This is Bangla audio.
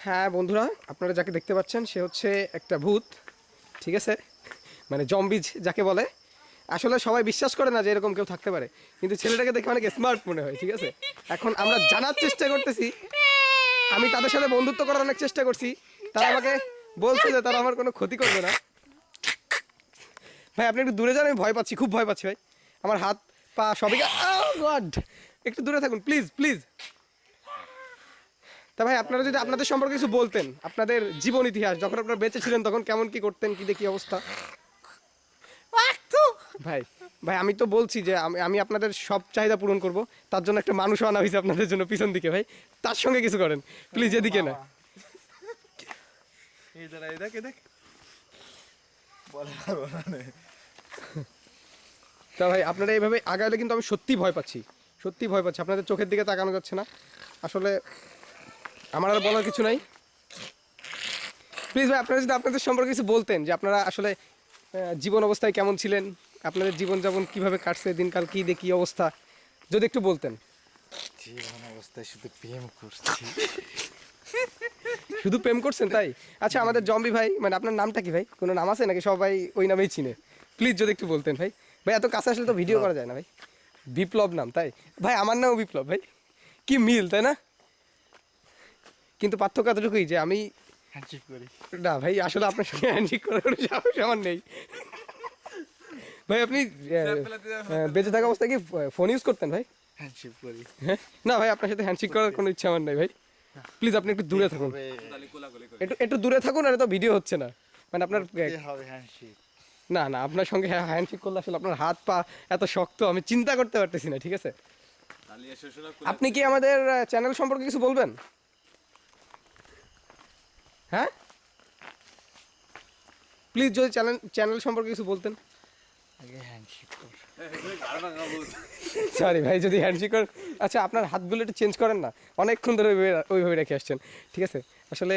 হ্যাঁ বন্ধুরা, আপনারা যাকে দেখতে পাচ্ছেন সে হচ্ছে একটা ভূত, ঠিক আছে? মানে জম্বিজ যাকে বলে। আসলে সবাই বিশ্বাস করে না যে এরকম কেউ থাকতে পারে, কিন্তু ছেলেটাকে দেখে অনেক স্মার্ট মনে হয়, ঠিক আছে? এখন আমরা জানার চেষ্টা করতেছি, আমি তাদের সাথে বন্ধুত্ব করার অনেক চেষ্টা করছি, তারা আমাকে বলছে যে তারা আমার কোনো ক্ষতি করবে না। ভাই আপনি একটু দূরে যান, আমি ভয় পাচ্ছি, খুব ভয় পাচ্ছি ভাই। আমার হাত পা সবই গড, একটু দূরে থাকুন প্লিজ প্লিজ। তা ভাই আপনারা যদি আপনাদের সম্পর্কে কিছু বলতেন, আপনাদের জীবন ইতিহাস, যখন আপনারা বেঁচে ছিলেন তখন কেমন কি করতেন, কি দেখি অবস্থা। ভাই ভাই আমি তো বলছি যে আমি আমি আপনাদের সব চাহিদা পূরণ করব, তার জন্য একটা মানুষ আনা হয়েছে আপনাদের জন্য পিছন দিকে। ভাই তার সঙ্গে কিছু করেন প্লিজ, এদিকে না। তা ভাই আপনারা এইভাবে আগালে কিন্তু আমি সত্যি ভয় পাচ্ছি, সত্যি ভয় পাচ্ছি। আপনাদের চোখের দিকে তাকানো যাচ্ছে না আসলে, আমার আর বলার কিছু নাই। প্লিজ ভাই আপনারা যদি আপনাদের সম্পর্কে কিছু বলতেন, যে আপনারা আসলে জীবন অবস্থায় কেমন ছিলেন, আপনাদের জীবনযাপন কীভাবে কাটছে, দিনকাল কী দেখি অবস্থা, যদি একটু বলতেন। জীবন অবস্থায় শুধু প্রেম করছি। শুধু প্রেম করছেন তাই? আচ্ছা আমাদের জম্বি ভাই, মানে আপনার নামটা কি ভাই, কোনো নাম আছে নাকি সবাই ওই নামেই চিনে? প্লিজ যদি একটু বলতেন ভাই। ভাই এত কাছে আসলে তো ভিডিও করা যায় না ভাই। বিপ্লব নাম তাই? ভাই আমার নামও বিপ্লব ভাই, কি মিল তাই না? কিন্তু পার্থক্য এতটুকুই যে আমি হ্যান্ডশেক করি। না ভাই, আসলে আপনার সঙ্গে হ্যান্ডশেক করার কোনো সাহস আমার নেই ভাই। আপনি বেঁচে থাকা অবস্থায় কি ফোন ইউজ করতেন ভাই? হ্যান্ডশেক করি। হ্যাঁ না ভাই, আপনার সাথে হ্যান্ডশেক করার কোনো ইচ্ছা আমার নেই ভাই। প্লিজ আপনি একটু দূরে থাকুন, একটু একটু দূরে থাকুন, আর তো ভিডিও হচ্ছে না। মানে আপনার হবে হ্যান্ডশেক। না না, আপনার সঙ্গে হ্যান্ডশেক করলে আসলে আপনার হাত পা এত শক্ত, আমি চিন্তা করতে পারতেছি না, ঠিক আছে? আপনি কি আমাদের চ্যানেল সম্পর্কে কিছু বলবেন? হ্যাঁ প্লিজ যদি চ্যানেল সম্পর্কে কিছু বলতেন। আগে হ্যান্ডশেক কর। সরি ভাই, যদি হ্যান্ডশেক করেন, আচ্ছা আপনার হাতগুলো একটু চেঞ্জ করেন না, অনেকক্ষণ ধরে ওইভাবে রেখে আসছেন, ঠিক আছে? আসলে